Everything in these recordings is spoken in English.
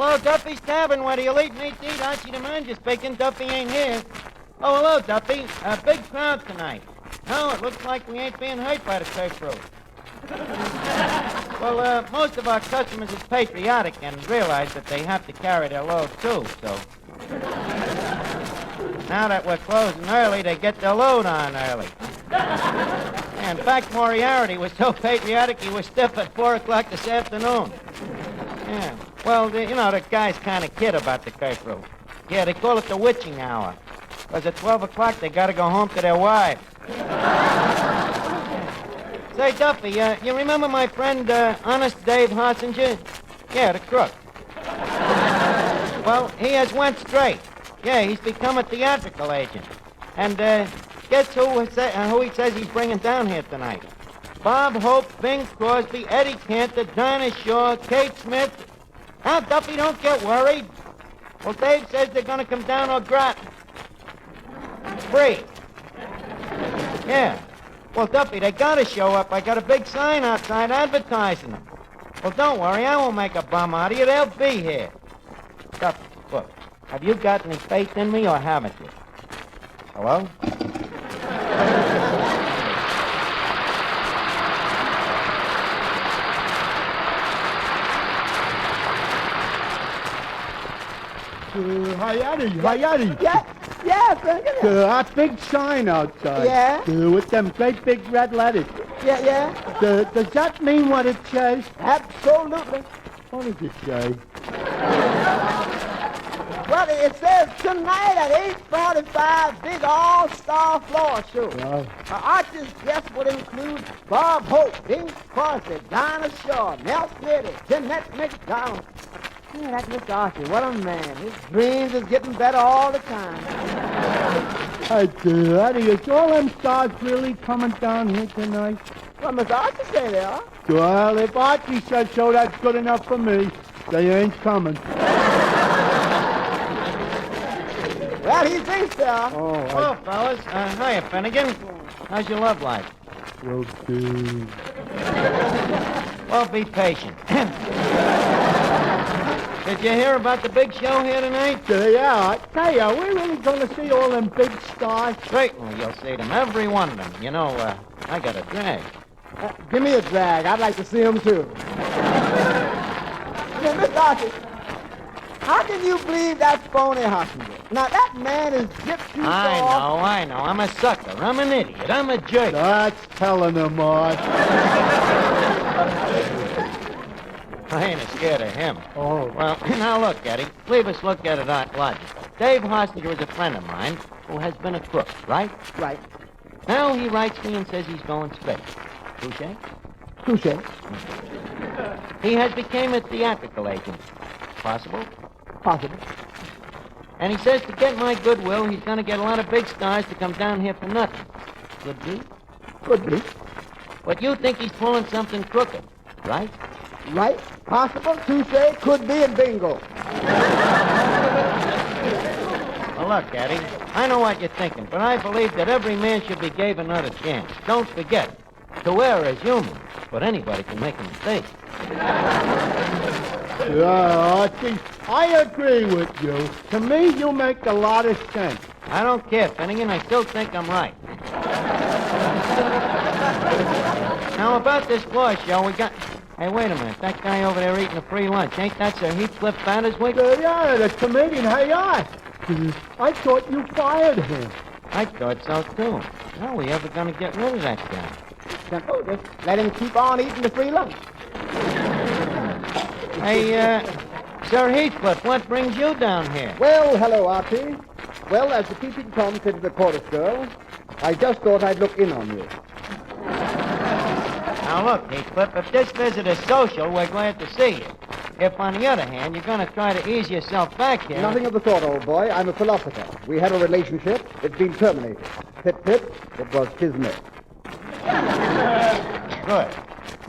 Hello, Duffy's Tavern, where the elite meet to eat. Archie the manager speaking. Duffy ain't here. Oh, hello, Duffy. A big crowd tonight. No, it looks like we ain't being hurt by the curfew. Well, most of our customers is patriotic and realize that they have to carry their load, too, so... Now that we're closing early, they get their load on early. In fact, Moriarty was so patriotic he was stiff at 4 o'clock this afternoon. Yeah. Well, the guy's kind of kid about the curfew. Yeah, they call it the witching hour. Because at 12 o'clock, they got to go home to their wives. Say, Duffy, you remember my friend, Honest Dave Hossinger? Yeah, the crook. Well, he has went straight. Yeah, he's become a theatrical agent. And guess who he says he's bringing down here tonight? Bob Hope, Bing Crosby, Eddie Cantor, Dinah Shaw, Kate Smith. Now, Duffy, don't get worried. Well, Dave says they're going to come down au gratin. Free. Yeah. Well, Duffy, they got to show up. I got a big sign outside advertising them. Well, don't worry. I won't make a bum out of you. They'll be here. Duffy, look. Have you got any faith in me or haven't you? Hello? Hayati. Yeah, Frank. That big sign outside. Yeah? With them great big red letters. Yeah. Does that mean what it says? Absolutely. What does it say? Well, it says tonight at 8:45, big all-star floor show. Wow. Archie's guests would include Bob Hope, Bing Crosby, Dinah Shaw, Nell Smitty, Jeanette McDonald. Yeah, that's Mr. Archie. What a man. His dreams is getting better all the time. Hey, Daddy, is all them stars really coming down here tonight? Well, Mr. Archie say they are. Well, if Archie says so, that's good enough for me. They ain't coming. Well, he thinks they are. Hello, fellas. Hiya, Finnegan. How's your love life? Okay. Well, be patient. Did you hear about the big show here tonight? Yeah, I tell you, are we really going to see all them big stars? Certainly, you'll see them, every one of them. You know, I got a drag. Give me a drag. I'd like to see him, too. Now, Mr. Archie, how can you believe that phony Hossinger? Now, that man is gypsy soft. I know. I'm a sucker. I'm an idiot. I'm a jerk. That's telling them, Art. I ain't scared of him. Oh. Well, now look, Eddie. Leave us look at it logical. Dave Hossinger is a friend of mine who has been a crook, right? Right. Now he writes me and says he's going straight. Touche? Touche. He has become a theatrical agent. Possible? Possible. And he says to get my goodwill, he's going to get a lot of big stars to come down here for nothing. Could be. Could be. But you think he's pulling something crooked, right? Right. Possible, touche, could be, and bingo. Well, look, Eddie, I know what you're thinking, but I believe that every man should be gave another chance. Don't forget, to err is human, but anybody can make a mistake. Yeah, Archie, I agree with you. To me, you make a lot of sense. I don't care, Finnegan. I still think I'm right. Now, about this floor show, we got... Hey, wait a minute. That guy over there eating a free lunch. Ain't that Sir Heathcliff Banderswick? Yeah, the comedian. Hey, Art. I thought you fired him. I thought so, too. How are we ever going to get rid of that guy? Simple. Just let him keep on eating the free lunch. Hey, Sir Heathcliff, what brings you down here? Well, hello, Archie. Well, as the Peeping Tom said to the chorus girl, I just thought I'd look in on you. Now, look, Heathcliff, if this visit is social, we're glad to see you. If, on the other hand, you're going to try to ease yourself back here... Nothing of the sort, old boy. I'm a philosopher. We had a relationship. It's been terminated. Pip, pip. It was kismet. Good.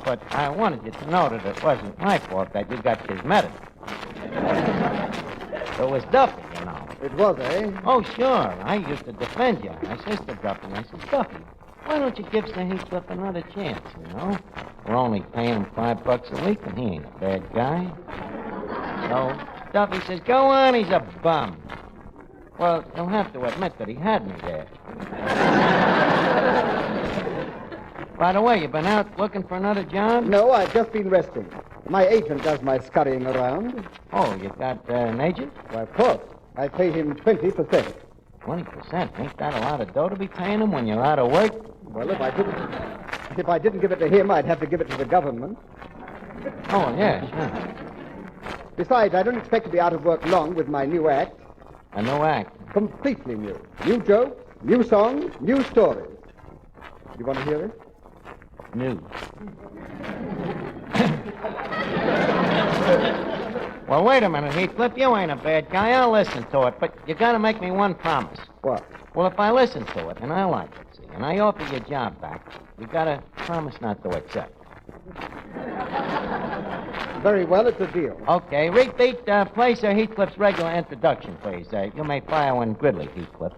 But I wanted you to know that it wasn't my fault that you got kismeted. It was Duffy, you know. It was, eh? Oh, sure. I used to defend you. My sister Duffy. I said, Duffy, why don't you give Sir Heathcliff another chance, you know? We're only paying him $5 a week, and he ain't a bad guy. So Duffy says, go on, he's a bum. Well, you'll have to admit that he had me there. By the way, you been out looking for another job? No, I've just been resting. My agent does my scurrying around. Oh, you got an agent? Why, of course. I pay him 20%. 20%? Ain't that a lot of dough to be paying him when you're out of work? Well, if I didn't give it to him, I'd have to give it to the government. Oh, yeah, sure. Besides, I don't expect to be out of work long with my new act. A new act? Completely new. New jokes, new songs, new stories. You want to hear it? New. Well, wait a minute, Heathcliff. You ain't a bad guy. I'll listen to it, but you gotta make me one promise. What? Well, if I listen to it and I like it, see, and I offer your job back, you gotta promise not to accept. Very well, it's a deal. Okay, repeat, play Sir Heathcliff's regular introduction, please. You may fire when Gridley, Heathcliff.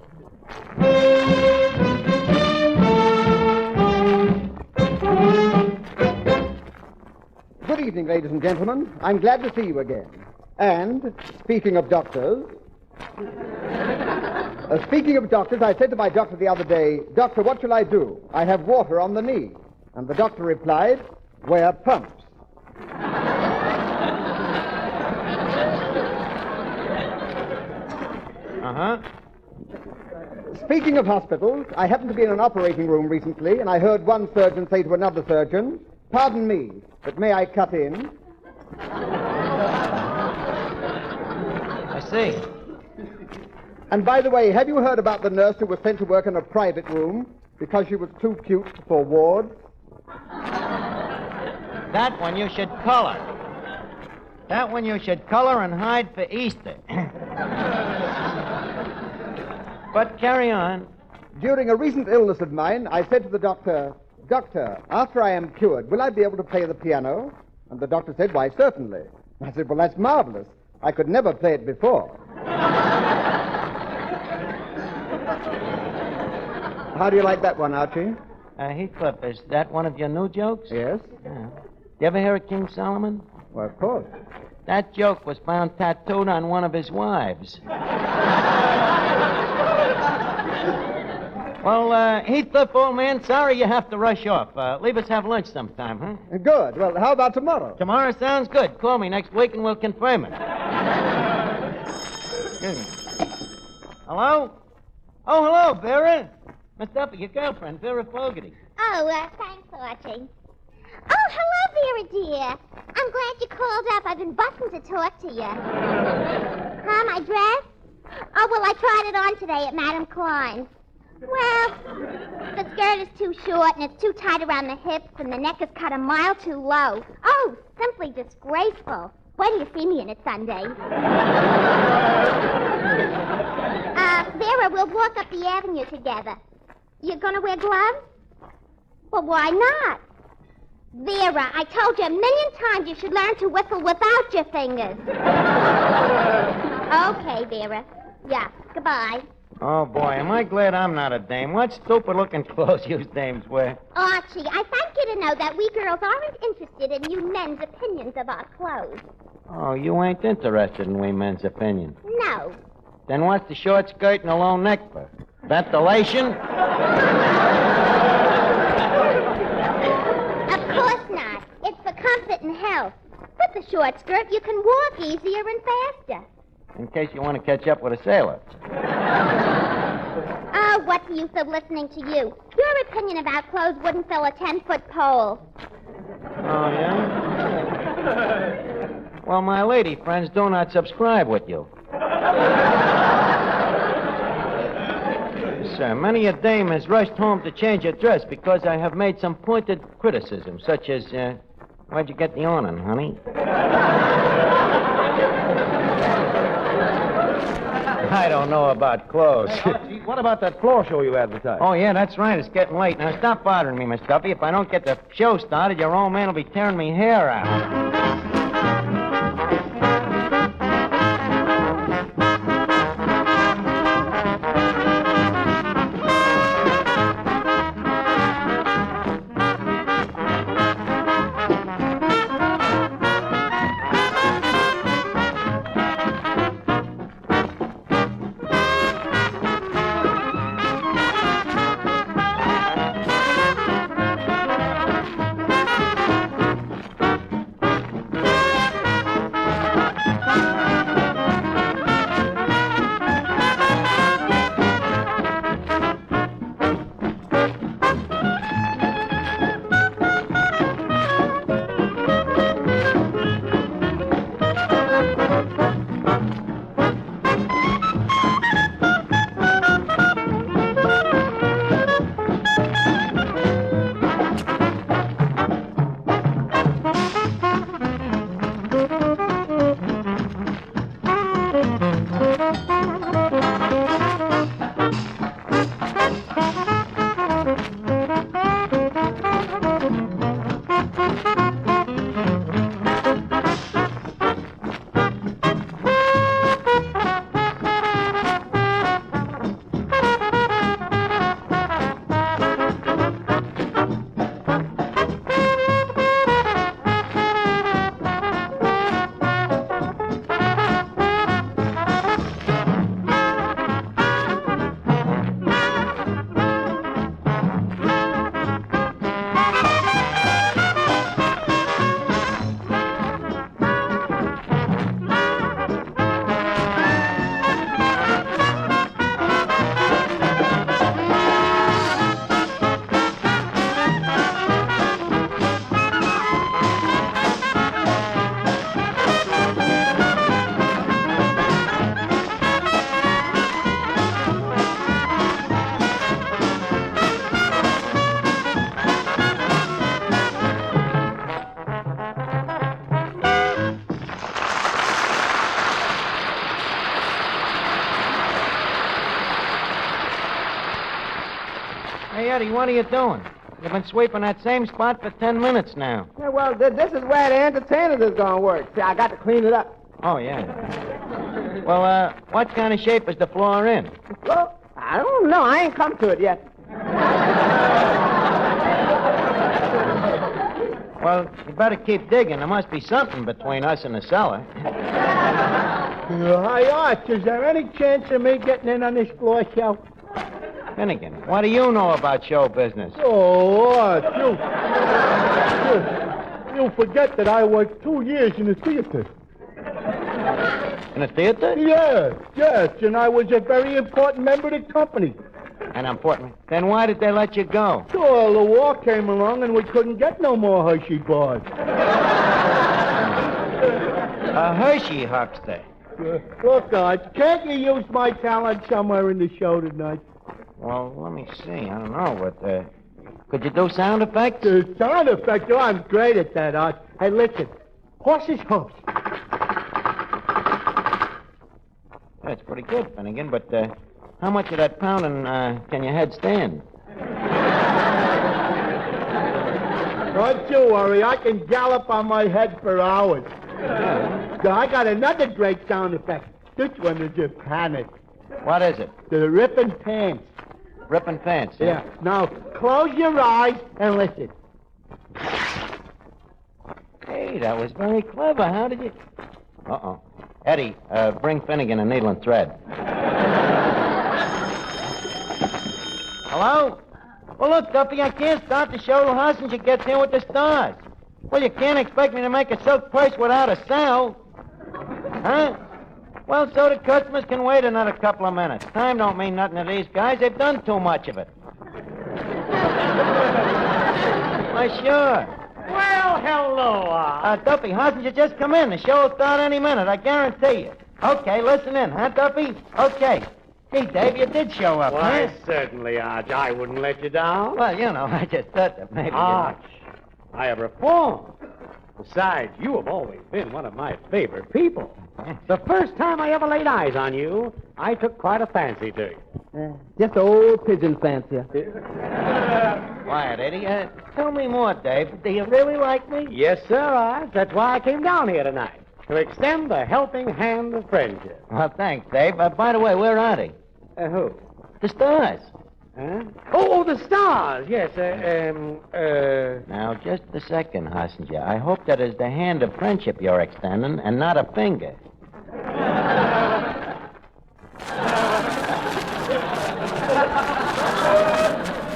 Good evening, ladies and gentlemen. I'm glad to see you again. And, speaking of doctors, I said to my doctor the other day, Doctor, what shall I do? I have water on the knee. And the doctor replied, wear pumps. Uh-huh. Speaking of hospitals, I happened to be in an operating room recently, and I heard one surgeon say to another surgeon, pardon me, but may I cut in? I see. And by the way, have you heard about the nurse who was sent to work in a private room because she was too cute for wards? That one you should color. That one you should color and hide for Easter. But carry on. During a recent illness of mine, I said to the doctor, Doctor, after I am cured, will I be able to play the piano? And the doctor said, why, certainly. I said, well, that's marvelous. I could never play it before. How do you like that one, Archie? Heathcliff, is that one of your new jokes? Yes. Yeah. You ever hear of King Solomon? Well, of course. That joke was found tattooed on one of his wives. Well, Heathcliff, old man, sorry you have to rush off. Leave us have lunch sometime, huh? Good. Well, how about tomorrow? Tomorrow sounds good. Call me next week and we'll confirm it. Hello? Oh, hello, Vera. Miss Duffy, your girlfriend, Vera Fogarty. Oh, thanks, Archie. Oh, hello, Vera, dear. I'm glad you called up. I've been busting to talk to you. Huh, my dress? Oh, well, I tried it on today at Madame Klein's. Well, the skirt is too short and it's too tight around the hips and the neck is cut a mile too low. Oh, simply disgraceful. Wait till you see me in it Sunday. Vera, we'll walk up the avenue together. You gonna wear gloves? Well, why not? Vera, I told you a million times you should learn to whistle without your fingers. Okay, Vera. Yeah, goodbye. Oh, boy, am I glad I'm not a dame. What stupid-looking clothes you dames wear. Archie, I thank you to know that we girls aren't interested in you men's opinions of our clothes. Oh, you ain't interested in we men's opinion. No. Then what's the short skirt and the low neck for? Ventilation? Of course not. It's for comfort and health. With the short skirt, you can walk easier and faster. In case you want to catch up with a sailor. Oh, what's the use of listening to you? Your opinion about clothes wouldn't fill a 10-foot pole. Oh, yeah? Well, my lady friends do not subscribe with you. Sir, many a dame has rushed home to change her dress because I have made some pointed criticism, such as, where'd you get the awning, honey? I don't know about clothes. Hey, Archie, what about that floor show you advertised? Oh, yeah, that's right. It's getting late. Now, stop bothering me, Miss Duffy. If I don't get the show started, your old man will be tearing me hair out. Hey, Eddie, what are you doing? You've been sweeping that same spot for 10 minutes now. Yeah, well, this is where the entertainers is going to work. See, I got to clean it up. Oh, yeah. Well, what kind of shape is the floor in? Well, I don't know. I ain't come to it yet. Well, you better keep digging. There must be something between us and the cellar. Hi, Arch. Is there any chance of me getting in on this floor show? Finnegan, what do you know about show business? Oh, Arch, you forget that I worked 2 years in the theater. In a theater? Yes, and I was a very important member of the company. And important. Then why did they let you go? So the war came along and we couldn't get no more Hershey bars. A Hershey huckster. Look, Arch, can't you use my talent somewhere in the show tonight? Well, let me see. I don't know, but, could you do sound effects? Sound effect? Oh, I'm great at that, Arch. Hey, listen. Horses' hooves. That's pretty good, Finnegan, but, how much of that pounding, can your head stand? Don't you worry. I can gallop on my head for hours. I got another great sound effect. This one is a panic. What is it? The ripping pants. Ripping pants. Yeah. Now, close your eyes and listen. Hey, that was very clever. How did you... Uh-oh. Eddie, bring Finnegan a needle and thread. Hello? Well, look, Duffy, I can't start the show till Hoslinger gets here with the stars. Well, you can't expect me to make a silk purse without a sell. Huh? Well, so the customers can wait another couple of minutes. Time don't mean nothing to these guys. They've done too much of it. Why, sure. Well, hello, Duffy, Hoslinger, just come in. The show will start any minute, I guarantee you. Okay, listen in, huh, Duffy? Okay. Gee, Dave, you did show up, Why, huh? certainly, Arch. I wouldn't let you down. Well, you know, I just thought that maybe... Arch, I have reformed. Besides, you have always been one of my favorite people. The first time I ever laid eyes on you, I took quite a fancy to you. Just an old pigeon fancier. Quiet, Eddie. Tell me more, Dave. Do you really like me? Yes, sir, Arch. That's why I came down here tonight, to extend the helping hand of friendship. Well, thanks, Dave. By the way, where are they? Who? The stars. Huh? Oh, the stars. Yes, Now, just a second, Hoslinger. I hope that is the hand of friendship you're extending and not a finger.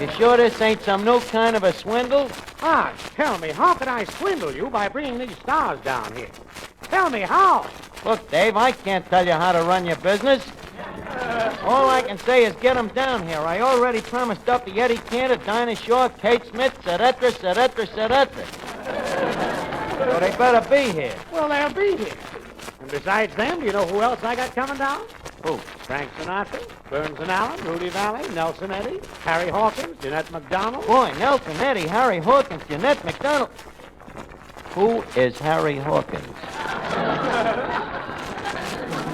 You sure this ain't some new kind of a swindle? Arch, tell me, how could I swindle you by bringing these stars down here? Tell me how. Look, Dave, I can't tell you how to run your business. All I can say is get 'em down here. I already promised Duffy, Eddie Cantor, Dinah Shaw, Kate Smith, etc., etc., etc. So they better be here. Well, they'll be here. And besides them, do you know who else I got coming down? Who? Frank Sinatra, Burns and Allen, Rudy Valley, Nelson Eddy, Harry Hawkins, Jeanette MacDonald. Boy, Nelson Eddy, Harry Hawkins, Jeanette MacDonald. Who is Harry Hawkins?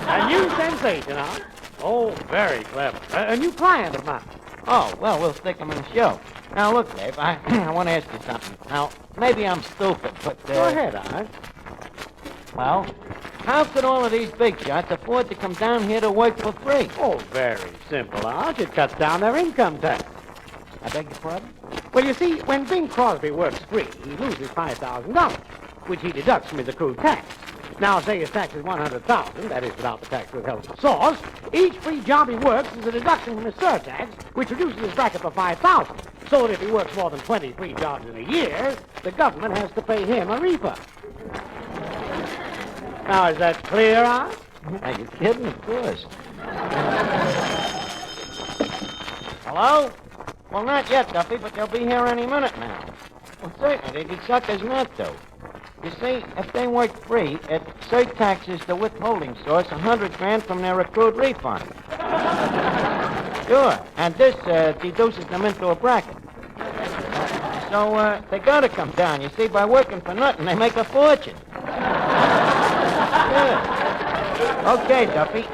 A new sensation, huh? Oh, very clever. A new client of mine. Oh, well, we'll stick him in the show. Now, look, Dave, I want to ask you something. Now, maybe I'm stupid, but... Go ahead, Arch. Well, how could all of these big shots afford to come down here to work for free? Oh, very simple, Arch. It cuts down their income tax. I beg your pardon? Well, you see, when Bing Crosby works free, he loses $5,000, which he deducts from his accrued tax. Now, say his tax is $100,000, that is without the tax withheld from source. Each free job he works is a deduction from his surtax, which reduces his bracket for $5,000. So that if he works more than 20 free jobs in a year, the government has to pay him a refund. Now, is that clear, Arch? Are you kidding? Of course. Hello? Well, not yet, Duffy, but they'll be here any minute now. Well, certainly, they'd be suckers not to. You see, if they work free, it surtaxes the withholding source $100,000 from their accrued refund. Sure, and this deduces them into a bracket. So, they gotta come down. You see, by working for nothing, they make a fortune. Yeah. Okay, Duffy.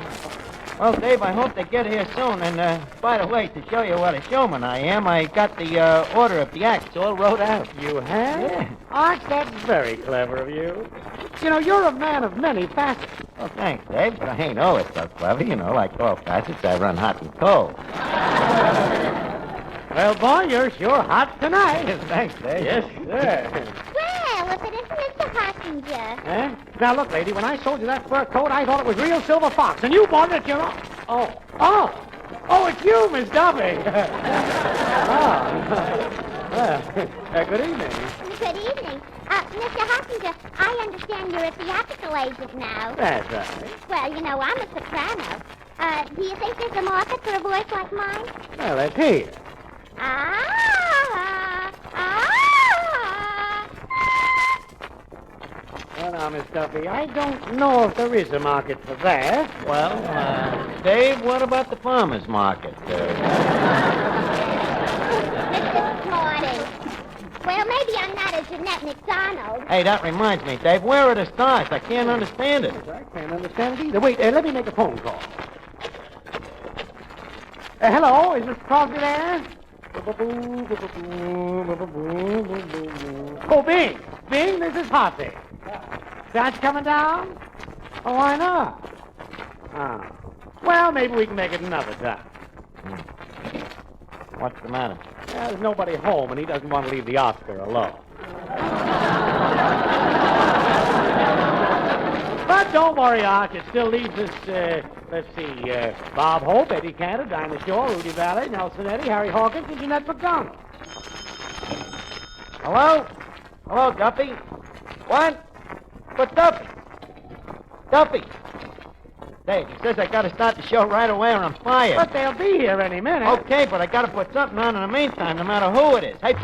Well, Dave, I hope they get here soon. And, by the way, to show you what a showman I am, I got the order of the acts all wrote out. You have? Yeah. Arch, that's very clever of you. You know, you're a man of many facets. Well, thanks, Dave, but I ain't always so clever. You know, like all facets, I run hot and cold. Well, boy, you're sure hot tonight. Thanks, Dave. Yes, sir. Well, if it isn't Mr. Hottinger. Eh? Now, look, lady, when I sold you that fur coat, I thought it was real silver fox, and you bought it at your own. Oh, it's you, Miss Duffy. Good evening. Good evening. Mr. Hottinger, I understand you're a theatrical agent now. That's right. Well, you know, I'm a soprano. Do you think there's a market for a voice like mine? Well, let's hear. Well, now, Miss Duffy, I don't know if there is a market for that. Well, Dave, what about the farmer's market? Mr. Smarty. Well, maybe I'm not a Jeanette McDonald. Hey, that reminds me, Dave, where are the stars? I can't understand it. I can't understand it either. Wait, let me make a phone call. Hello, is Mr. Crosby there? Oh, Bing. Bing, this is Hotsy. That's coming down? Oh, why not? Oh. Well, maybe we can make it another time. What's the matter? Well, there's nobody home, and he doesn't want to leave the Oscar alone. But don't worry, Arch. It still leaves us, let's see, Bob Hope, Eddie Cantor, Dinah Shore, Rudy Valley, Nelson Eddy, Harry Hawkins, and Jeanette McDonald. Hello? Hello, Duffy? What? But Duffy? Duffy? Dave, he says I gotta start the show right away or I'm fired. But they'll be here any minute. Okay, but I gotta put something on in the meantime, no matter who it is. Hey...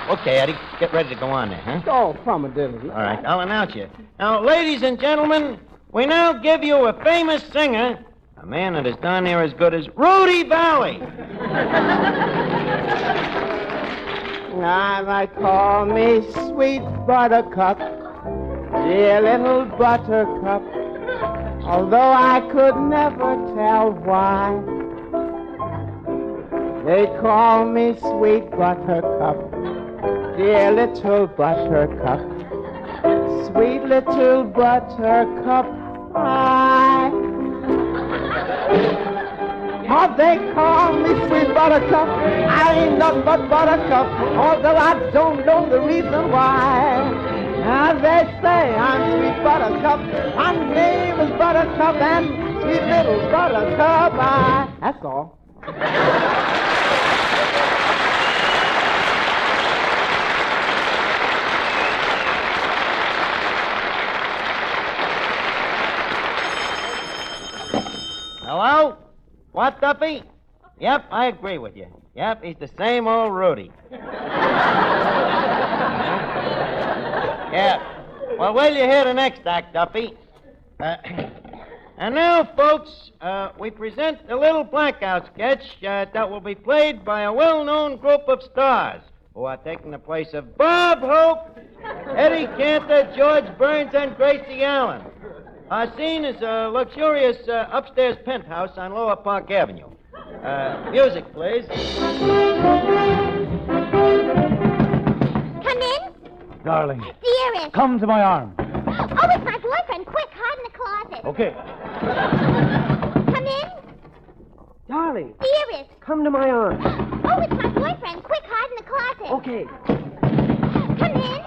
Okay, Eddie, get ready to go on there, huh? Oh, from a diligence. All right, I'll announce you. Now, ladies and gentlemen, we now give you a famous singer, a man that is darn near as good as Rudy Valley. I call me sweet buttercup, dear little buttercup, although I could never tell why. They call me sweet buttercup, dear little buttercup, sweet little buttercup, Oh, they call me sweet buttercup, I ain't nothing but buttercup, although I don't know the reason why. As they say, I'm sweet buttercup. My name is Buttercup, and sweet little buttercup, that's all. Hello? What, Duffy? Yep, I agree with you. Yep, he's the same old Rudy. Yeah. Well, wait till you hear the next act, Duffy. And now, folks, we present a little blackout sketch that will be played by a well-known group of stars who are taking the place of Bob Hope, Eddie Cantor, George Burns, and Gracie Allen. Our scene is a luxurious upstairs penthouse on Lower Park Avenue. Music, please. Come in. Darling, Dearest. come to my arms. Oh, it's my boyfriend. Quick, hide in the closet. Okay. Come in. Darling, Dearest. come to my arms. Oh, it's my boyfriend. Quick, hide in the closet. Okay. Come in.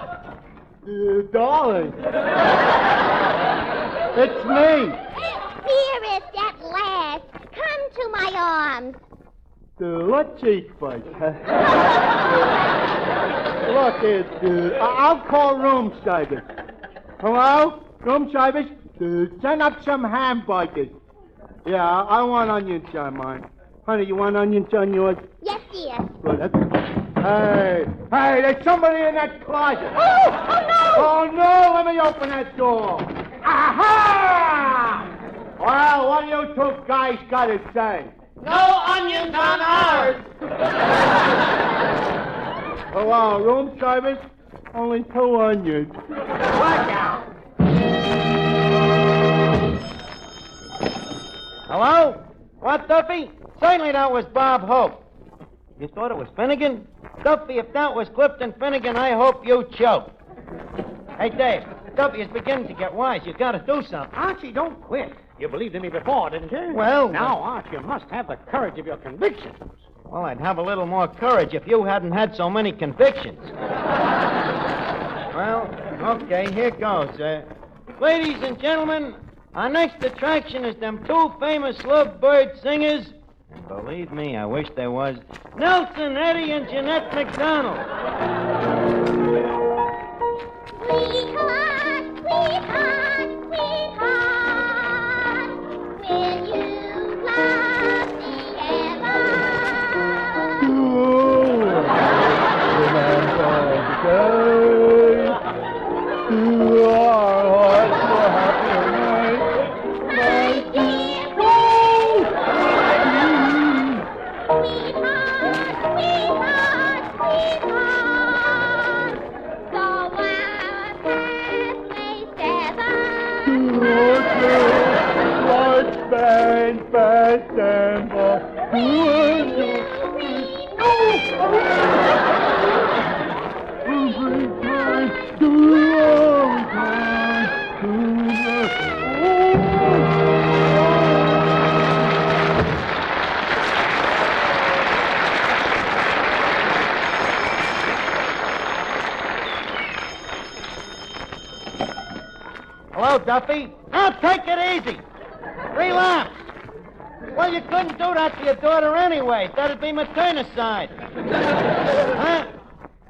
Darling. It's me. Dearest, at last. Come to my arms. Let's eat first. Look, I'll call room service. Hello? Room service? Send up some hamburgers. Yeah, I want onions on mine. Honey, you want onions on yours? Yes, dear. Good. Hey, there's somebody in that closet. Oh, no! Oh, no, let me open that door. Aha! Well, what do you two guys got to say? No onions on ours! Hello, room service? Only 2 onions. Blackout! Hello? What, Duffy? Certainly that was Bob Hope. You thought it was Finnegan? Duffy, if that was Clifton Finnegan, I hope you choke. Hey, Dave, Duffy is beginning to get wise. You gotta do something. Archie, don't quit. You believed in me before, didn't you? Well... Now, Archie, you must have the courage of your convictions. Well, I'd have a little more courage if you hadn't had so many convictions. Well, okay, here goes. Ladies and gentlemen, our next attraction is them 2 famous lovebird singers. And believe me, I wish there was. Nelson Eddy and Jeanette McDonald. Sweetheart, sweetheart, sweetheart, will you love me ever? My dear, sweetheart, sweetheart, sweetheart, so our paths may sever. Hello, Duffy. Now take it easy. Relax. Well, you couldn't do that to your daughter anyway. That'd be maternicide. Huh?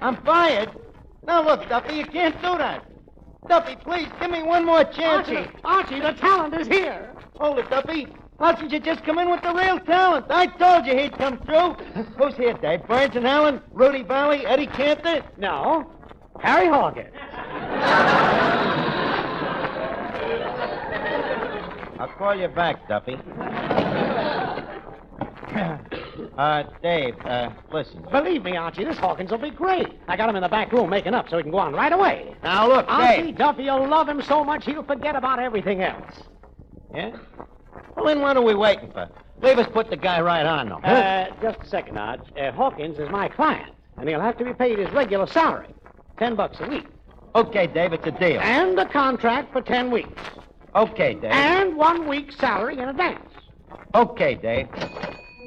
I'm fired? Now, look, Duffy, you can't do that. Duffy, please, give me one more chance. Archie, the talent is here. Hold it, Duffy. Why didn't you just come in with the real talent? I told you he'd come through. Who's here, Dave? Burns and Allen? Rudy Valley? Eddie Cantor? No, Harry Hawkins. I'll call you back, Duffy. Dave, listen. Believe me, Archie, this Hawkins will be great. I got him in the back room making up so he can go on right away. Now, look, Archie, Dave. Duffy, you'll love him so much he'll forget about everything else. Yeah? Well, then what are we waiting for? Leave us put the guy right on, though. Just a second, Arch. Hawkins is my client, and he'll have to be paid his regular salary, $10 a week. Okay, Dave, it's a deal. And a contract for 10 weeks. Okay, Dave. And 1 week's salary in advance. Okay, Dave.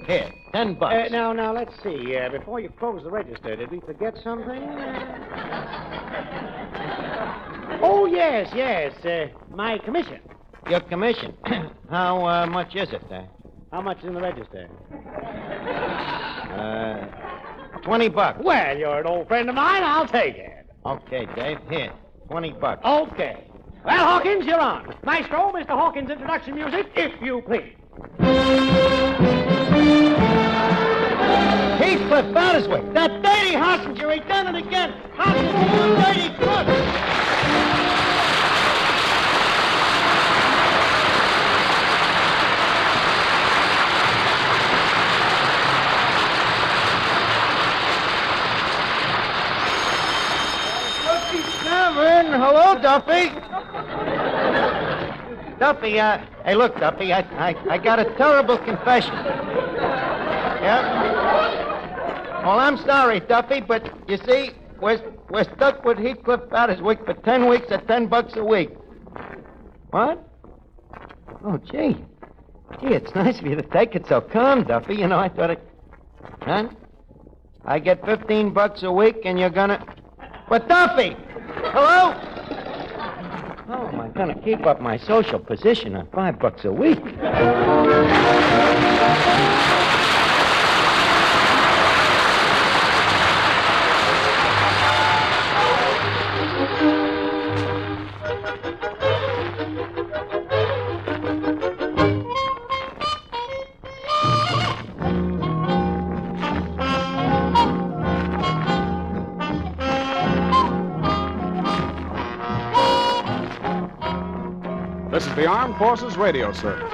Here, $10. Now, let's see. Before you close the register, did we forget something? yes. My commission. Your commission. How much is it? How much is in the register? $20. Well, you're an old friend of mine. I'll take it. Okay, Dave. Here, $20. Okay. Well, Hawkins, you're on. Maestro, Mr. Hawkins' introduction music, if you please. Heathcliff Batterswick, that dirty Hossinger, he done it again. Hossinger, you dirty crook. Tavern. Hello, Duffy. Duffy, hey, look, Duffy, I got a terrible confession. Yeah? Well, I'm sorry, Duffy, but you see, we're stuck with Heathcliff Batterswick for 10 weeks at $10 a week. What? Oh, gee, it's nice of you to take it so calm, Duffy. You know, I thought it... Huh? I get $15 a week, and you're gonna... But, Duffy! Hello? How am I going to keep up my social position on $5 a week? This is the Armed Forces Radio Service.